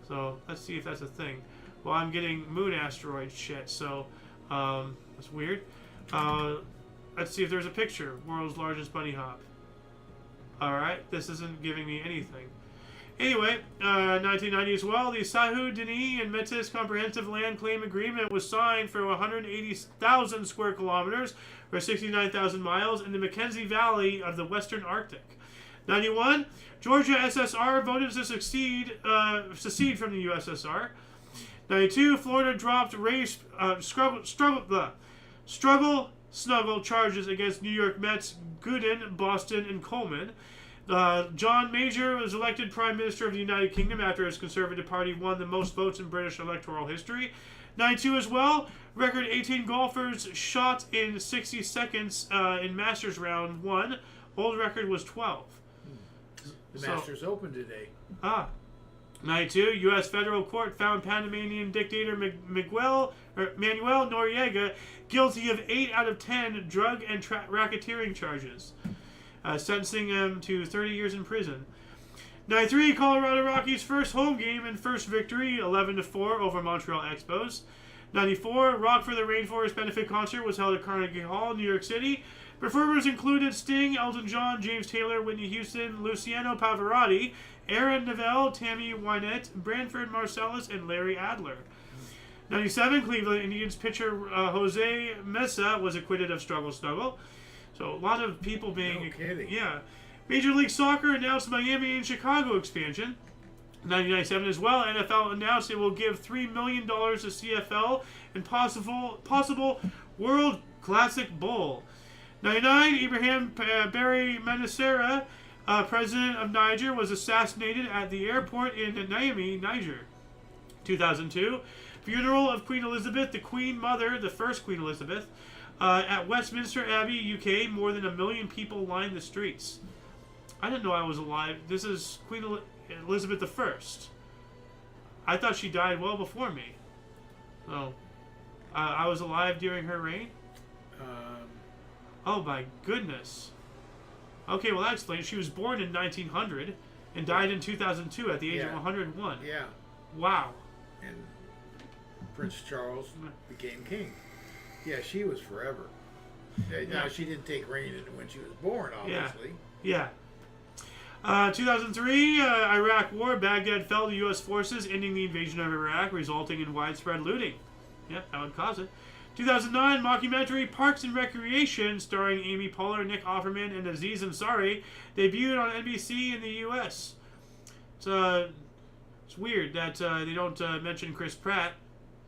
So let's see if that's a thing. Well, I'm getting moon asteroid shit, so that's weird. Let's see if there's a picture. World's largest bunny hop. Alright, this isn't giving me anything. Anyway, 1990 as well, the Sahu Dini and Metis Comprehensive Land Claim Agreement was signed for 180,000 square kilometers, or 69,000 miles, in the Mackenzie Valley of the Western Arctic. 91, Georgia SSR voted to secede from the USSR. 92, Florida dropped race struggle snuggle charges against New York Mets, Gooden, Boston, and Coleman. John Major was elected Prime Minister of the United Kingdom after his Conservative Party won the most votes in British electoral history. 92 as well, record 18 golfers shot in 60 seconds in Masters Round 1. Old record was 12. The Masters Open today. 92, U.S. federal court found Panamanian dictator Manuel Noriega guilty of 8 out of 10 drug and racketeering charges, sentencing him to 30 years in prison. 93, Colorado Rockies' first home game and first victory, 11-4 over Montreal Expos. 94, Rock for the Rainforest benefit concert was held at Carnegie Hall, New York City. Performers included Sting, Elton John, James Taylor, Whitney Houston, Luciano Pavarotti, Aaron Neville, Tammy Wynette, Branford Marsalis, and Larry Adler. 97, Cleveland Indians pitcher Jose Mesa was acquitted of struggle snuggle. So a lot of people being... No kidding. Yeah. Major League Soccer announced Miami and Chicago expansion. 1997 as well, NFL announced it will give $3 million to CFL and possible World Classic Bowl. 99, Ibrahim Barry Manasera, president of Niger, was assassinated at the airport in Niamey, Niger. 2002, funeral of Queen Elizabeth, the Queen Mother, the first Queen Elizabeth, at Westminster Abbey, UK. More than 1 million people lined the streets. I didn't know I was alive. This is Queen Elizabeth I. I thought she died well before me. So, I was alive during her reign? Oh my goodness. Okay, well that explains. She was born in 1900 and died in 2002 at the age of 101. Yeah. Wow. And Prince Charles became king. Yeah, she was forever. Now, she didn't take reign when she was born, obviously. Yeah. 2003, Iraq War. Baghdad fell to U.S. forces, ending the invasion of Iraq, resulting in widespread looting. Yep, that would cause it. 2009, mockumentary Parks and Recreation, starring Amy Poehler, Nick Offerman, and Aziz Ansari, debuted on NBC in the U.S. It's weird that they don't mention Chris Pratt,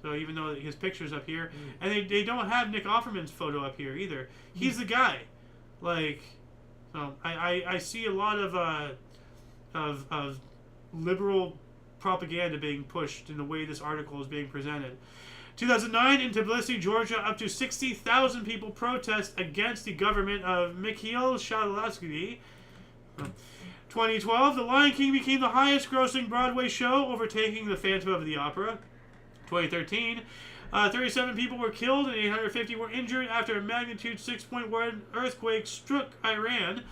so even though his picture's up here, and they don't have Nick Offerman's photo up here either. He's the guy. Like, so I see a lot of liberal propaganda being pushed in the way this article is being presented. 2009, in Tbilisi, Georgia, up to 60,000 people protest against the government of Mikhail Shalatsky. 2012, The Lion King became the highest-grossing Broadway show, overtaking The Phantom of the Opera. 2013, 37 people were killed and 850 were injured after a magnitude 6.1 earthquake struck Iran.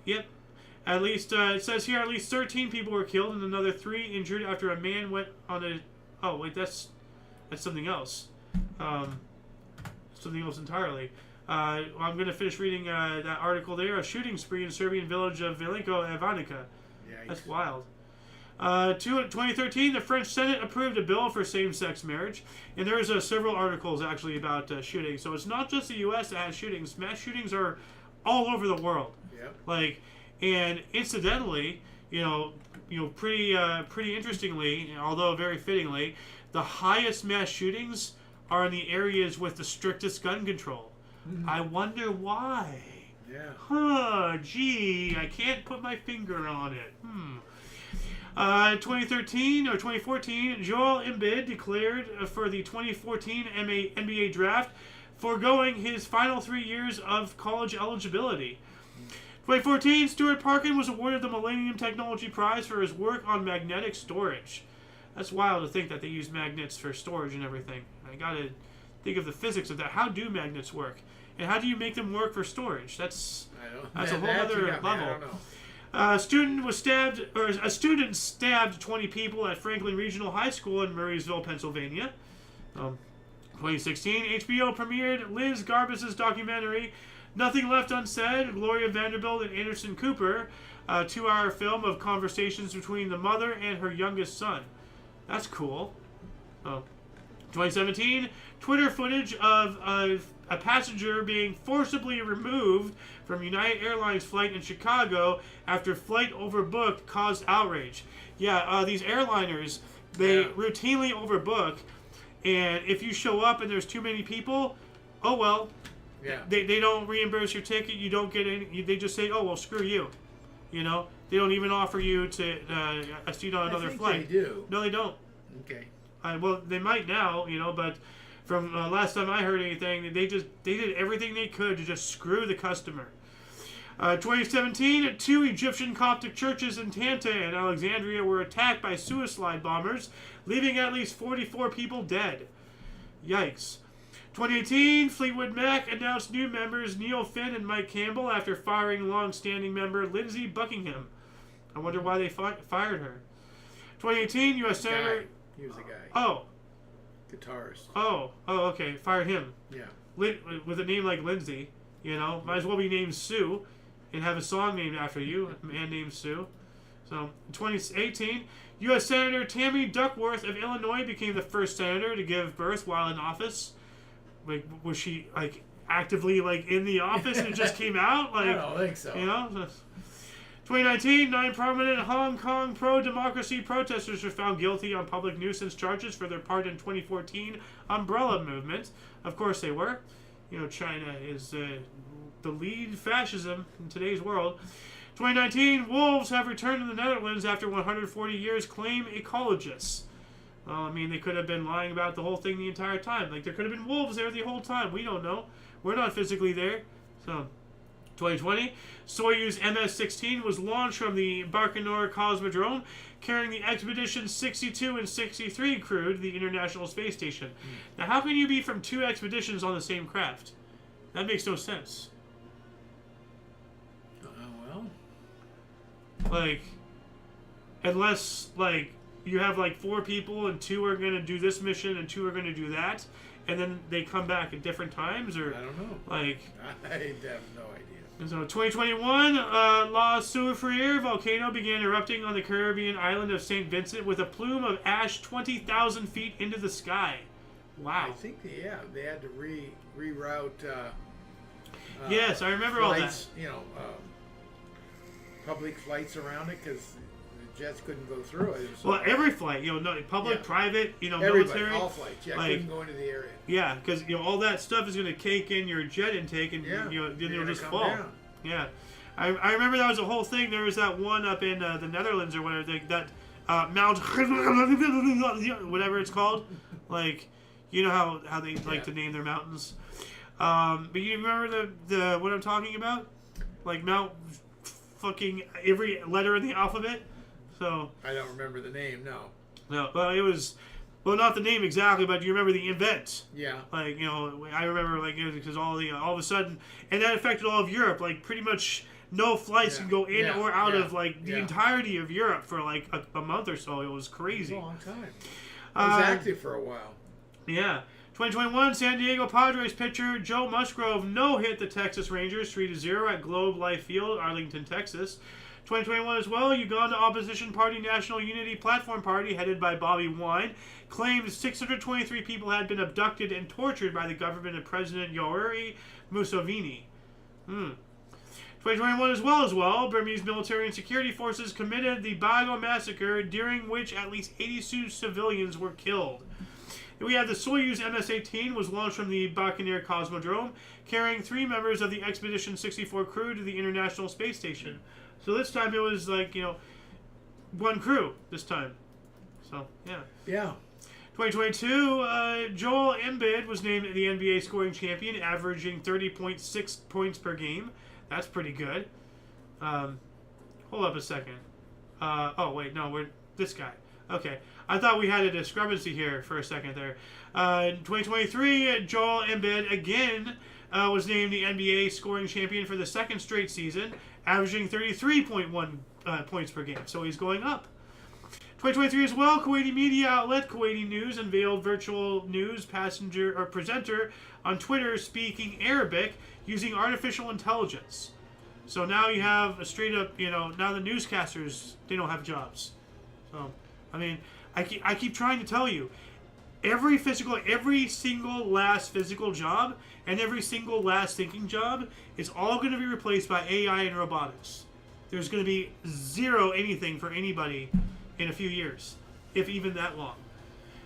Yep. At least, it says here, at least 13 people were killed and another 3 injured after a man went on a... Oh, wait, that's something else. Something else entirely. I'm going to finish reading that article there. A shooting spree in Serbian village of Veliko Ivanica. Yikes. That's wild. 2013, the French Senate approved a bill for same-sex marriage. And there's several articles, actually, about shooting. So it's not just the U.S. that has shootings. Mass shootings are all over the world. Yep. Like, and incidentally, pretty interestingly, although very fittingly, the highest mass shootings are in the areas with the strictest gun control. I wonder why. Yeah. Gee, I can't put my finger on it. 2014, Joel Embiid declared for the 2014 NBA draft, foregoing his final 3 years of college eligibility. 2014, Stuart Parkin was awarded the Millennium Technology Prize for his work on magnetic storage. That's wild to think that they use magnets for storage and everything. I gotta think of the physics of that. How do magnets work? And how do you make them work for storage? That's a whole other level. I don't know. A student stabbed 20 people at Franklin Regional High School in Murraysville, Pennsylvania. 2016, HBO premiered Liz Garbus's documentary, Nothing Left Unsaid, Gloria Vanderbilt and Anderson Cooper, a 2-hour film of conversations between the mother and her youngest son. That's cool. 2017, Twitter footage of a passenger being forcibly removed from United Airlines flight in Chicago after flight overbooked caused outrage. Yeah, these airliners, they routinely overbook, and if you show up and there's too many people, oh well. Yeah. They don't reimburse your ticket. You don't get any. They just say, oh well, screw you. You know, they don't even offer you to a seat on another flight. They do. No, they don't. Okay. Well, they might now, you know, but from last time I heard anything, they did everything they could to just screw the customer. 2017, 2 Egyptian Coptic churches in Tanta and Alexandria were attacked by suicide bombers, leaving at least 44 people dead. Yikes. 2018, Fleetwood Mac announced new members Neil Finn and Mike Campbell after firing long-standing member Lindsey Buckingham. I wonder why they fired her. 2018, U.S. Senator... He was a guy. Oh. Guitarist. Oh, okay. Fired him. Yeah. With a name like Lindsay, you know, might as well be named Sue and have a song named after you, a man named Sue. So, 2018, U.S. Senator Tammy Duckworth of Illinois became the first senator to give birth while in office. Like, was she, like, actively, like, in the office and it just came out? Like, I don't think so. You know? 2019, 9 prominent Hong Kong pro-democracy protesters were found guilty on public nuisance charges for their part in 2014 umbrella movement. Of course they were. You know, China is the lead fascism in today's world. 2019, wolves have returned to the Netherlands after 140 years, claim ecologists. Well, I mean, they could have been lying about the whole thing the entire time. Like, there could have been wolves there the whole time. We don't know. We're not physically there. So, 2020, Soyuz MS-16 was launched from the Baikonur Cosmodrome, carrying the Expedition 62 and 63 crew to the International Space Station. Now, how can you be from 2 expeditions on the same craft? That makes no sense. Well. Like, unless, like, you have, like, 4 people and 2 are going to do this mission and 2 are going to do that, and then they come back at different times, or... I don't know. Like... I have no idea. So, 2021, La Soufriere volcano began erupting on the Caribbean island of St. Vincent with a plume of ash 20,000 feet into the sky. Wow. I think, they had to reroute... yes, I remember flights, all that. You know, public flights around it because the jets couldn't go through it. Well, every flight, you know, no, public, private, you know, everybody, military. all flights, like, couldn't go into the area. Yeah, because, you know, all that stuff is going to cake in your jet intake and, you know, then it'll just fall. Down. Yeah. I remember that was a whole thing. There was that one up in the Netherlands or whatever, that Mount, whatever it's called. Like, you know how they like to name their mountains. But you remember the what I'm talking about? Like Mount fucking every letter in the alphabet. So I don't remember the name. No, well it was, well not the name exactly, but you remember the event. Yeah. Like, you know, I remember like because all of a sudden, and that affected all of Europe. Like pretty much no flights can go in or out of like the entirety of Europe for like a month or so. It was crazy. It was a long time. It was active for a while. Yeah. 2021, San Diego Padres pitcher Joe Musgrove no-hit the Texas Rangers 3-0 at Globe Life Field, Arlington, Texas. 2021 as well, Uganda opposition party National Unity Platform Party, headed by Bobby Wine, claimed 623 people had been abducted and tortured by the government of President Yoweri Museveni. 2021 as well, Burmese military and security forces committed the Bago massacre, during which at least 82 civilians were killed. We have the Soyuz MS-18 was launched from the Baikonur Cosmodrome, carrying 3 members of the Expedition 64 crew to the International Space Station. So this time it was like, you know, 1 crew this time. So, yeah. Yeah. 2022, Joel Embiid was named the NBA scoring champion, averaging 30.6 points per game. That's pretty good. Hold up a second. Oh, wait, no, we're this guy. Okay. I thought we had a discrepancy here for a second there. In 2023, Joel Embiid again was named the NBA scoring champion for the second straight season, averaging 33.1 points per game. So he's going up. 2023 as well, Kuwaiti media outlet Kuwaiti News unveiled virtual news presenter on Twitter speaking Arabic using artificial intelligence. So now you have a straight up, now the newscasters, they don't have jobs. So, I mean, I keep trying to tell you, every single last physical job and every single last thinking job is all going to be replaced by AI and robotics. There's going to be zero anything for anybody in a few years, if even that long.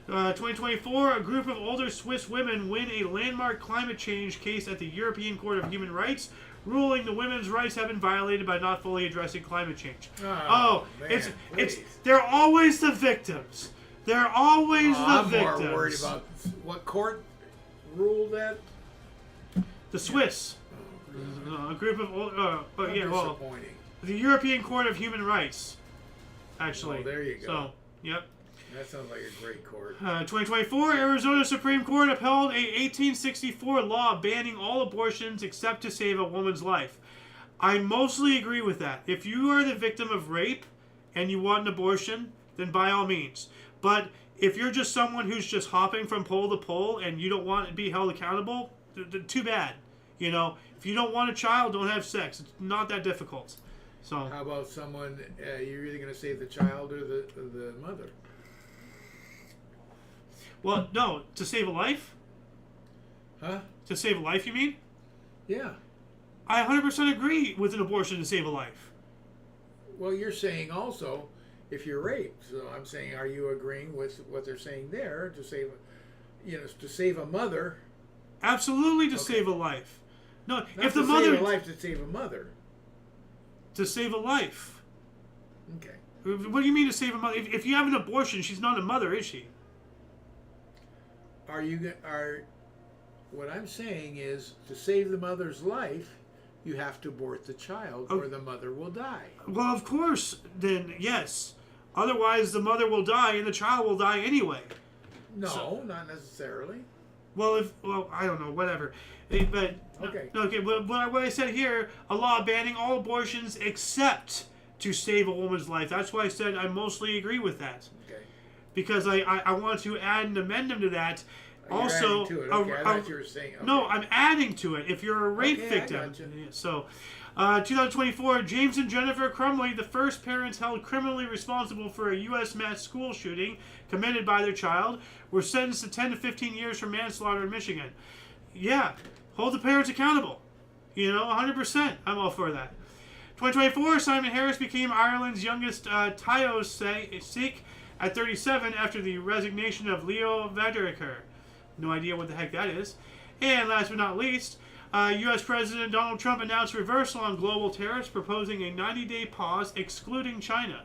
2024, a group of older Swiss women win a landmark climate change case at the European Court of Human Rights, ruling the women's rights have been violated by not fully addressing climate change. Man, they're always the victims. They're always the victims. I'm more worried about what court ruled that. The Swiss. A group of disappointing. The European Court of Human Rights. Actually. Oh, there you go. So, yep. That sounds like a great court. 2024, Arizona Supreme Court upheld a 1864 law banning all abortions except to save a woman's life. I mostly agree with that. If you are the victim of rape and you want an abortion, then by all means. But if you're just someone who's just hopping from pole to pole and you don't want to be held accountable, too bad. If you don't want a child, don't have sex. It's not that difficult. So. How about someone, you're either going to save the child or the mother? Well, no, to save a life? Huh? To save a life, you mean? Yeah. I 100% agree with an abortion to save a life. Well, you're saying also if you're raped. So I'm saying, are you agreeing with what they're saying there to save a mother? Absolutely to save a life. No, Not if the to mother save a life, to save a mother. To save a life. Okay. What do you mean to save a mother? If you have an abortion, she's not a mother, is she? What I'm saying is, to save the mother's life, you have to abort the child, or the mother will die. Well, of course, then yes. Otherwise, the mother will die and the child will die anyway. No, not necessarily. Well, I don't know, whatever. But okay. But what I said here, a law banning all abortions except to save a woman's life. That's why I said I mostly agree with that. Okay. Because I want to add an amendment to that. You're also, adding to it. Okay, I thought you were saying. Okay. No, I'm adding to it. If you're a rape victim, I gotcha. So, 2024, James and Jennifer Crumley, the first parents held criminally responsible for a U.S. mass school shooting committed by their child, were sentenced to 10 to 15 years for manslaughter in Michigan. Yeah, hold the parents accountable. 100%. I'm all for that. 2024, Simon Harris became Ireland's youngest Taoiseach Sikh at 37 after the resignation of Leo Varadkar. No idea what the heck that is. And last but not least, U.S. President Donald Trump announced reversal on global tariffs, proposing a 90-day pause excluding China.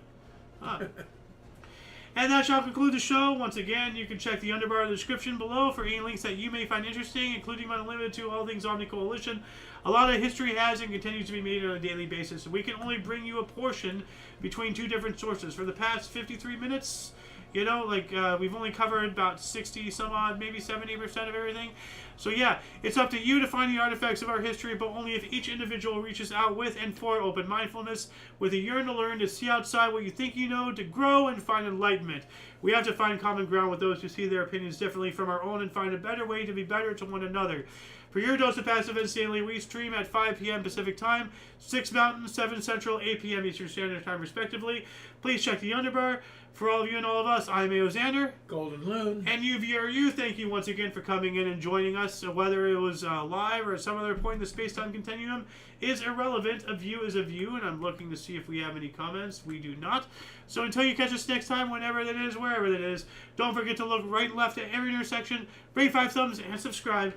And that shall conclude the show. Once again, you can check the underbar of the description below for any links that you may find interesting, including but unlimited to all things Omni Coalition. A lot of history has and continues to be made on a daily basis. We can only bring you a portion between two different sources. For the past 53 minutes, we've only covered about 60 some odd, maybe 70% of everything. So yeah, it's up to you to find the artifacts of our history, but only if each individual reaches out with and for open mindfulness, with a yearn to learn, to see outside what you think you know, to grow and find enlightenment. We have to find common ground with those who see their opinions differently from our own and find a better way to be better to one another. For your dose of passive insanely, we stream at 5 p.m. Pacific Time, 6 Mountain, 7 Central, 8 p.m. Eastern Standard Time, respectively. Please check the underbar. For all of you and all of us, I'm AO Xander. Golden Loon. And you, thank you once again for coming in and joining us. Whether it was live or at some other point in the space-time continuum is irrelevant. A view is a view, and I'm looking to see if we have any comments. We do not. So until you catch us next time, whenever that is, wherever that is, don't forget to look right and left at every intersection, rate 5 thumbs, and subscribe.